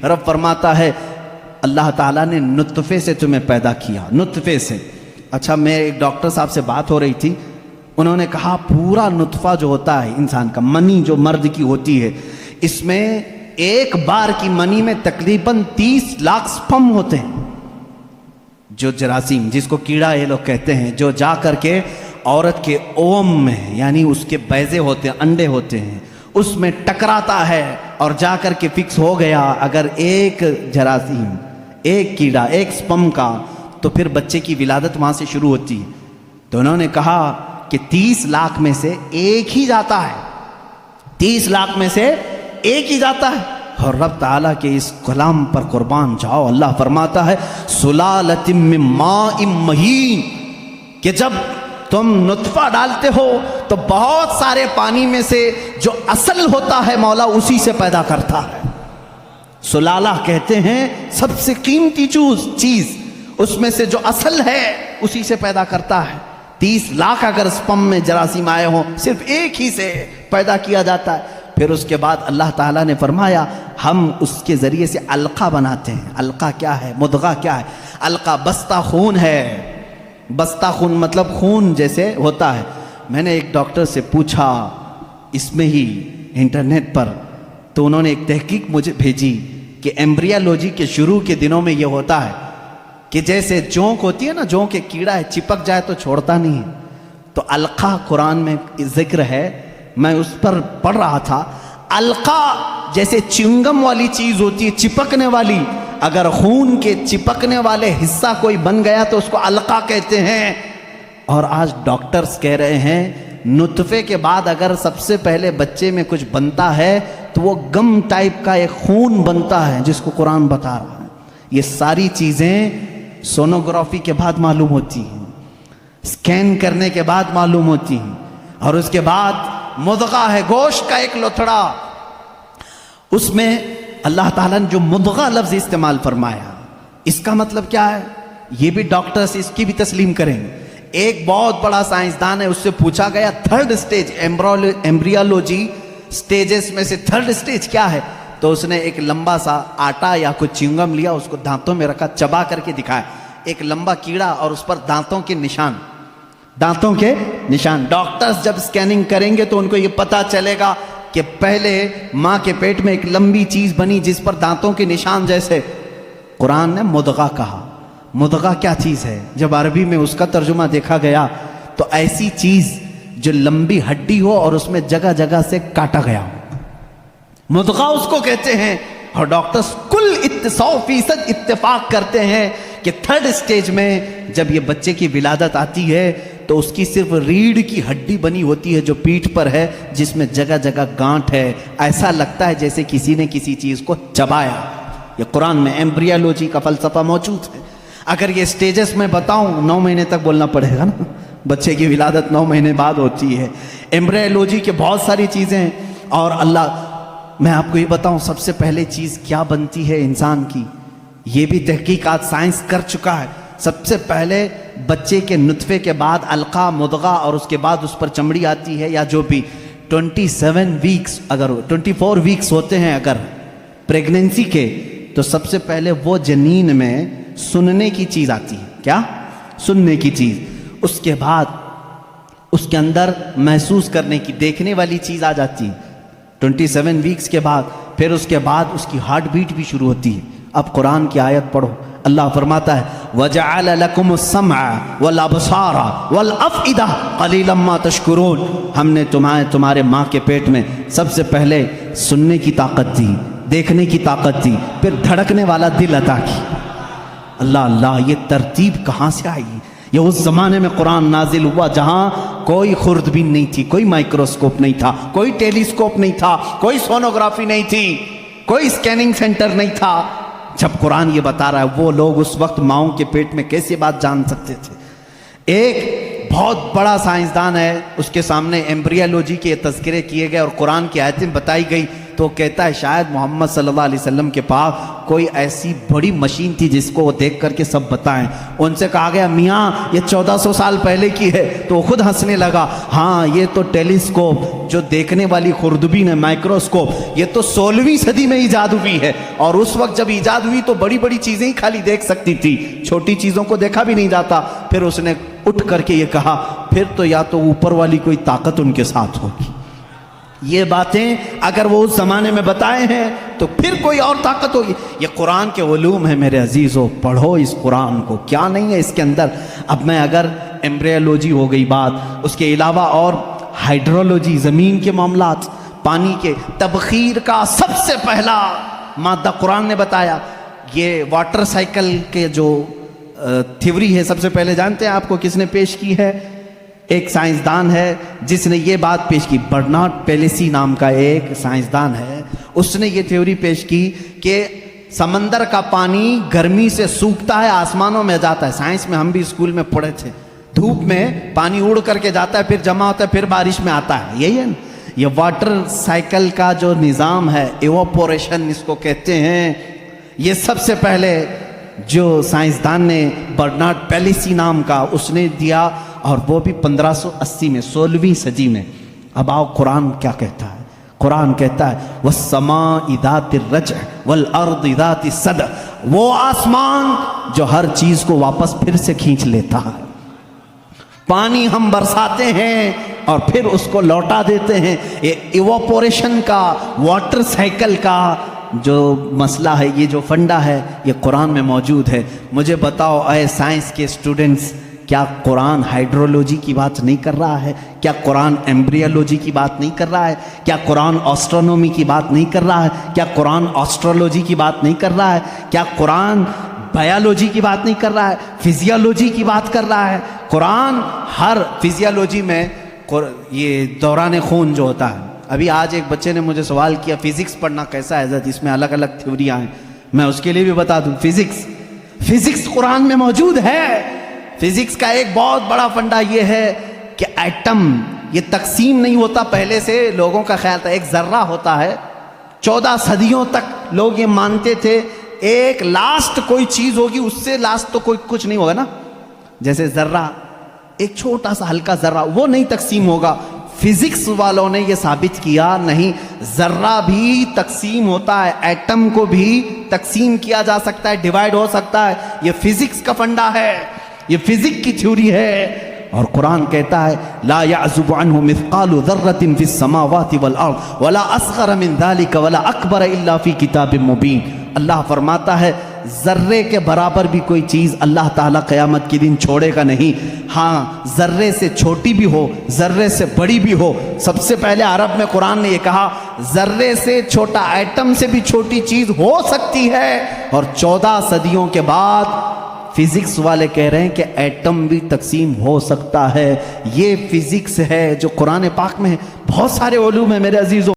رب فرماتا ہے اللہ تعالیٰ نے نطفے سے تمہیں پیدا کیا، نطفے سے۔ اچھا، میں ایک ڈاکٹر صاحب سے بات ہو رہی تھی، انہوں نے کہا پورا نطفہ جو ہوتا ہے انسان کا، منی جو مرد کی ہوتی ہے، اس میں ایک بار کی منی میں تقریباً 30 لاکھ سپم ہوتے ہیں، جو جراثیم جس کو کیڑا یہ لوگ کہتے ہیں، جو جا کر کے عورت کے اوم میں، یعنی اس کے بیضے ہوتے ہیں، انڈے ہوتے ہیں، اس میں ٹکراتا ہے اور جا کر کے فکس ہو گیا اگر ایک جراثیم، ایک کیڑا، ایک سپم کا، تو پھر بچے کی ولادت وہاں سے شروع ہوتی ہے۔ تو انہوں نے کہا کہ 30 لاکھ میں سے ایک ہی جاتا ہے، 30 لاکھ میں سے ایک ہی جاتا ہے۔ اور رب تعالیٰ کے اس کلام پر قربان جاؤ، اللہ فرماتا ہے سلالۃ من ماء مہین، کہ جب تم نطفہ ڈالتے ہو تو بہت سارے پانی میں سے جو اصل ہوتا ہے مولا اسی سے پیدا کرتا ہے۔ سلالہ کہتے ہیں سب سے قیمتی چیز، اس میں سے جو اصل ہے اسی سے پیدا کرتا ہے۔ 30 لاکھ اگر سپم میں جراثیم آئے ہوں، صرف ایک ہی سے پیدا کیا جاتا ہے۔ پھر اس کے بعد اللہ تعالیٰ نے فرمایا ہم اس کے ذریعے سے علقہ بناتے ہیں۔ علقہ کیا ہے؟ مضغہ کیا ہے؟ علقہ بستہ خون ہے، بستہ خون مطلب خون جیسے ہوتا ہے۔ میں نے ایک ڈاکٹر سے پوچھا اس میں ہی انٹرنیٹ پر، تو انہوں نے ایک تحقیق مجھے بھیجی کہ ایمبریالوجی کے شروع کے دنوں میں یہ ہوتا ہے کہ جیسے جونک ہوتی ہے نا، جونک ایک کیڑا ہے، چپک جائے تو چھوڑتا نہیں ہے، تو علقہ قرآن میں ذکر ہے، میں اس پر پڑھ رہا تھا۔ علقہ جیسے چنگم والی چیز ہوتی ہے، چپکنے والی، اگر خون کے چپکنے والے حصہ کوئی بن گیا تو اس کو علقہ کہتے ہیں۔ اور آج ڈاکٹرز کہہ رہے ہیں نطفے کے بعد اگر سب سے پہلے بچے میں کچھ بنتا ہے تو وہ گم ٹائپ کا ایک خون بنتا ہے جس کو قرآن بتا رہا ہے۔ یہ ساری چیزیں سونوگرافی کے بعد معلوم ہوتی ہیں، سکین کرنے کے بعد معلوم ہوتی ہیں، اور اس کے بعد مضغہ ہے، گوشت کا ایک لوتھڑا، اس میں اللہ تعالیٰ نے جو مضغہ لفظ استعمال فرمایا، اس کا مطلب کیا ہے؟ یہ بھی ڈاکٹرز اس کی بھی تسلیم کریں گے۔ ایک بہت بڑا سائنسدان ہے، اس سے پوچھا گیا تھرڈ سٹیج، ایمبریالوجی سٹیجز میں سے تھرڈ سٹیج کیا ہے؟ تو اس نے ایک لمبا سا آٹا یا کچھ چنگم لیا، اس کو دانتوں میں رکھا، چبا کر کے دکھایا، ایک لمبا کیڑا اور اس پر دانتوں کے نشان، دانتوں کے نشان۔ ڈاکٹرز جب سکیننگ کریں گے تو ان کو یہ پتا چلے گا کہ پہلے ماں کے پیٹ میں ایک لمبی چیز بنی جس پر دانتوں کے نشان جیسے۔ قرآن نے مضغہ کہا۔ مضغہ کیا چیز ہے؟ جب عربی میں اس کا ترجمہ دیکھا گیا تو ایسی چیز جو لمبی ہڈی ہو اور اس میں جگہ جگہ سے کاٹا گیا ہو، مضغہ اس کو کہتے ہیں۔ اور ڈاکٹرز کل 100% اتفاق کرتے ہیں کہ تھرڈ سٹیج میں جب یہ بچے کی ولادت آتی ہے تو اس کی صرف ریڑھ کی ہڈی بنی ہوتی ہے جو پیٹھ پر ہے، جس میں جگہ جگہ گانٹھ ہے، ایسا لگتا ہے جیسے کسی نے کسی چیز کو چبایا۔ یہ قرآن میں ایمبریالوجی کا فلسفہ موجود ہے۔ اگر یہ سٹیجز میں بتاؤں 9 مہینے تک بولنا پڑے گا نا، بچے کی ولادت 9 مہینے بعد ہوتی ہے۔ ایمبریالوجی کے بہت ساری چیزیں ہیں، اور اللہ، میں آپ کو یہ بتاؤں سب سے پہلے چیز کیا بنتی ہے انسان کی، یہ بھی تحقیقات سائنس کر چکا ہے۔ سب سے پہلے بچے کے نطفے کے بعد علقہ، مضغہ، اور اس کے بعد اس پر چمڑی آتی ہے، یا جو بھی 27 ویکس، اگر 24 ویکس ہوتے ہیں اگر پریگننسی کے، تو سب سے پہلے وہ جنین میں سننے کی چیز آتی ہے۔ کیا؟ سننے کی چیز۔ اس کے بعد اس کے اندر محسوس کرنے کی، دیکھنے والی چیز آ جاتی ہے 27 ویکس کے بعد۔ پھر اس کے بعد اس کی ہارٹ بیٹ بھی شروع ہوتی ہے۔ اب قرآن کی آیت پڑھو، اللہ فرماتا ہے وَجَعَلَ لَكُمُ السَّمْعَ وَالْأَبْصَارَ وَالْأَفْئِدَةَ قَلِيلًا مَا تَشْكُرُونَ۔ ہم نے تمہارے ماں کے پیٹ میں سب سے پہلے سننے کی طاقت دی، دیکھنے کی طاقت دی، پھر دھڑکنے والا دل عطا کی۔ اللہ اللہ، یہ ترتیب کہاں سے آئی؟ یہ اس زمانے میں قرآن نازل ہوا جہاں کوئی خوردبین نہیں تھی، کوئی مائکروسکوپ نہیں تھا، کوئی ٹیلیسکوپ نہیں تھا، کوئی سونوگرافی نہیں تھی، کوئی سکیننگ سینٹر نہیں تھا۔ جب قرآن یہ بتا رہا ہے وہ لوگ اس وقت ماؤں کے پیٹ میں کیسے بات جان سکتے تھے؟ ایک بہت بڑا سائنسدان ہے، اس کے سامنے ایمبریولوجی کے تذکرے کیے گئے اور قرآن کی آیتیں بتائی گئی، تو کہتا ہے شاید محمد صلی اللہ علیہ وسلم کے پاس کوئی ایسی بڑی مشین تھی جس کو وہ دیکھ کر کے سب بتائیں۔ ان سے کہا گیا میاں یہ 1400 سال پہلے کی ہے، تو وہ خود ہنسنے لگا، ہاں یہ تو ٹیلیسکوپ جو دیکھنے والی خوردبین ہے، مائکروسکوپ، یہ تو 16ویں صدی میں ایجاد ہوئی ہے، اور اس وقت جب ایجاد ہوئی تو بڑی بڑی چیزیں ہی خالی دیکھ سکتی تھی، چھوٹی چیزوں کو دیکھا بھی نہیں جاتا۔ پھر اس نے اٹھ کر کے یہ کہا پھر تو یا تو اوپر والی کوئی طاقت ان کے ساتھ ہوگی، یہ باتیں اگر وہ اس زمانے میں بتائے ہیں تو پھر کوئی اور طاقت ہوگی۔ یہ قرآن کے علوم ہیں میرے عزیزو، پڑھو اس قرآن کو، کیا نہیں ہے اس کے اندر۔ اب میں اگر ایمبریولوجی ہو گئی بات، اس کے علاوہ اور ہائیڈرولوجی، زمین کے معاملات، پانی کے تبخیر کا سب سے پہلا مادہ قرآن نے بتایا۔ یہ واٹر سائیکل کے جو تھیوری ہے، سب سے پہلے جانتے ہیں آپ کو کس نے پیش کی ہے؟ ایک سائنسدان ہے جس نے یہ بات پیش کی، برنارڈ پیلیسی نام کا ایک سائنسدان ہے، اس نے یہ تھیوری پیش کی کہ سمندر کا پانی گرمی سے سوکھتا ہے، آسمانوں میں جاتا ہے۔ سائنس میں ہم بھی اسکول میں پڑھے تھے، دھوپ میں پانی اڑ کر کے جاتا ہے، پھر جمع ہوتا ہے، پھر بارش میں آتا ہے، یہی ہے نا۔ یہ واٹر سائیکل کا جو نظام ہے، ایواپوریشن اس کو کہتے ہیں، یہ سب سے پہلے جو سائنسدان نے برنارڈ پیلیسی نام کا اس نے دیا، اور وہ بھی 1580 میں، 16ویں صدی میں۔ اب آؤ قرآن کیا کہتا ہے؟ قرآن کہتا ہے وَالسَّمَاءِ ذَاتِ الرَّجْعِ وَالْأَرْضِ ذَاتِ الصَّدْعِ، وہ آسمان جو ہر چیز کو واپس پھر سے کھینچ لیتا ہے۔ پانی ہم برساتے ہیں اور پھر اس کو لوٹا دیتے ہیں۔ یہ ایواپوریشن کا، واٹر سائیکل کا جو مسئلہ ہے، یہ جو فنڈا ہے، یہ قرآن میں موجود ہے۔ مجھے بتاؤ اے سائنس کے اسٹوڈنٹس، کیا قرآن ہائیڈرولوجی کی بات نہیں کر رہا ہے؟ کیا قرآن ایمبریولوجی کی بات نہیں کر رہا ہے؟ کیا قرآن آسٹرونومی کی بات نہیں کر رہا ہے؟ کیا قرآن آسٹرولوجی کی بات نہیں کر رہا ہے؟ کیا قرآن بایولوجی کی بات نہیں کر رہا ہے؟ فزیولوجی کی بات کر رہا ہے؟ قرآن ہر فزیولوجی میں یہ دوران خون جو ہوتا ہے، ابھی آج ایک بچے نے مجھے سوال کیا فزکس پڑھنا کیسا ہے حضرت، اس میں الگ الگ تھیوریاں ہیں، میں اس کے لیے بھی بتا دوں فزکس قرآن میں موجود ہے۔ فزکس کا ایک بہت بڑا فنڈا یہ ہے کہ ایٹم یہ تقسیم نہیں ہوتا، پہلے سے لوگوں کا خیال تھا ایک ذرہ ہوتا ہے، 14 صدیوں تک لوگ یہ مانتے تھے ایک لاسٹ کوئی چیز ہوگی، اس سے لاسٹ تو کوئی کچھ نہیں ہوگا نا، جیسے ذرہ ایک چھوٹا سا ہلکا ذرہ وہ نہیں تقسیم ہوگا۔ فزکس والوں نے یہ ثابت کیا نہیں، ذرہ بھی تقسیم ہوتا ہے، ایٹم کو بھی تقسیم کیا جا سکتا ہے، ڈیوائیڈ ہو سکتا ہے، یہ فزکس کا فنڈا ہے، یہ فزکس کی تھیوری ہے۔ اور قرآن کہتا ہے لا يعزب عنه مثقال ذرة في السماوات والارض ولا اصغر من ذلك ولا اکبر الا في کتاب مبین۔ اللہ فرماتا ہے ذرے کے برابر بھی کوئی چیز اللہ تعالیٰ قیامت کے دن چھوڑے گا نہیں، ہاں ذرے سے چھوٹی بھی ہو، ذرے سے بڑی بھی ہو۔ سب سے پہلے عرب میں قرآن نے یہ کہا ذرے سے چھوٹا، ایٹم سے بھی چھوٹی چیز ہو سکتی ہے، اور 14 صدیوں کے بعد فزکس والے کہہ رہے ہیں کہ ایٹم بھی تقسیم ہو سکتا ہے۔ یہ فزکس ہے جو قرآن پاک میں ہے۔ بہت سارے علوم ہیں میرے عزیزوں۔